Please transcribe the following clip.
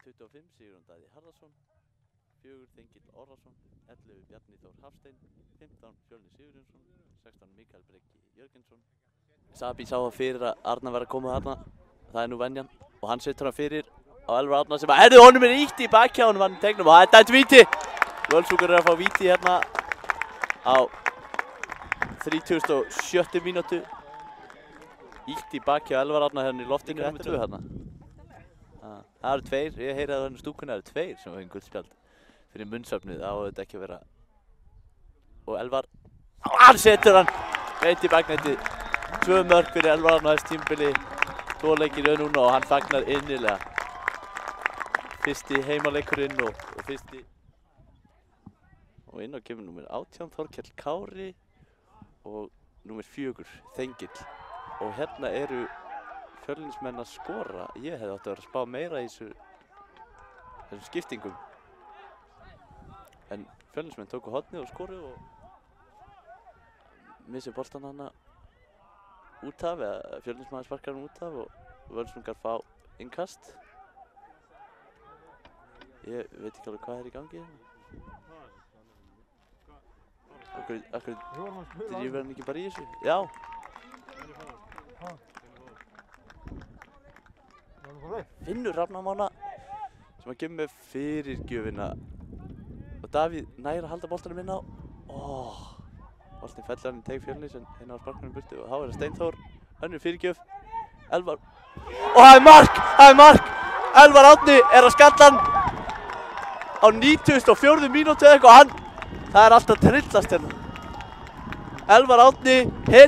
25 Sigurjón Daði Harðarsson, 4 Þengill Orrason, 11 Bjarni Þór Hafstein, 15 Fjölnir Sigurjónsson, 16 Mikael Breki Jörgensson. Sabi sá það fyrir að Arnar var að koma þarna, það er nú venjan, og hann setur hann fyrir á Elvar Árna sem að herðu honum er ítt í bakki á honum hann tegnum og þetta er víti! Völsungur er að fá víti hérna á 37. mínútu. Ítt í bakki á Elvar Árna hérna í loftinu nummer 2 hérna. Það eru 2, ég heyri að það er stúkunni, það eru 2 sem fengu guldspjald fyrir munnsöfnuð, það á þetta ekki að vera. Og Elvar, hann setur hann beint í baknetið. 2 mörk fyrir Elvar Árna á þessu tímabili, 2 leikir í núna og hann fagnar innilega. Fyrsti heimaleikurinn og fyrsti. Og inn á kemur númer 18 Þorkell Kári og númer 4 Þengill. Og hérna eru Fjölnismenn að skora. Ég hefði átt að vera að spá meira í þessum skiptingum. En Fjölnismenn tóku hornið og skoruðu og missi boltan hana út af, eða Fjölnismaður sparkar hann út af og Völsungar fá innkast. Ég veit ekki alveg hvað er í gangi hérna. Akkur drífur hann ekki bara í þessu? Já. Finnur Rafnamána sem að gefa með fyrirgjöfina og Davíð nær að halda boltanum inn á. Boltinn fellur hann í teig Fjölnis en hérna á sparknum burtu og þá er það Steinþór, önnur fyrirgjöf, Elvar og það er mark! Það er mark! Elvar Árni er að skalla hann á 94. mínútu eða eitthvað og það er alltaf trillast hérna. Elvar Árni, hetja